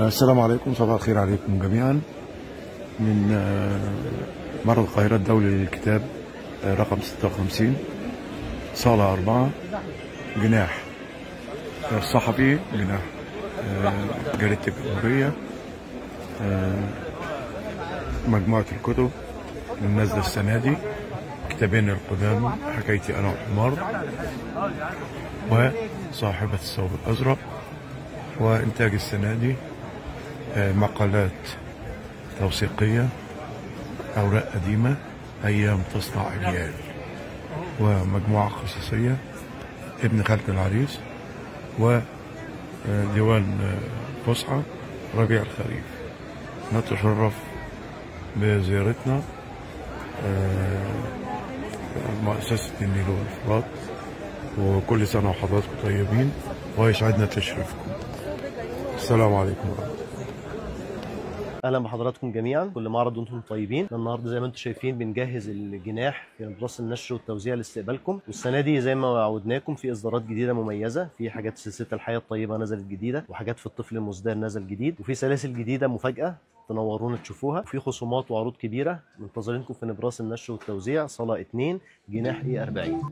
السلام عليكم، صباح الخير عليكم جميعا. من معرض القاهرة الدولي للكتاب رقم 56، صالة 4، جناح الصحفي، جناح جريدة الجمهورية. مجموعة الكتب النازلة السنة دي، كتابين القدامى، حكايتي أنا وحمار، وصاحبة الثوب الأزرق. وإنتاج السنة دي مقالات توثيقية، أوراق قديمة، أيام تصنع أجيال، ومجموعة قصصية، ابن خالة العريس، وديوان فسحة ربيع الخريف. نتشرف بزيارتنا مؤسسة النيل والفرات، وكل سنة وحضراتكم طيبين، ويسعدنا تشريفكم. السلام عليكم ورحمة الله. اهلا بحضراتكم جميعا، كل معرض وانتم طيبين. النهارده زي ما انتم شايفين بنجهز الجناح في نبراس النشر والتوزيع لاستقبالكم. والسنه دي زي ما عودناكم في اصدارات جديده مميزه، في حاجات سلسله الحياه الطيبه نزلت جديده، وحاجات في الطفل المزدهر نزل جديد، وفي سلاسل جديده مفاجاه تنورونا تشوفوها، وفي خصومات وعروض كبيره منتظرينكم في نبراس النشر والتوزيع، صاله 2، جناح E40.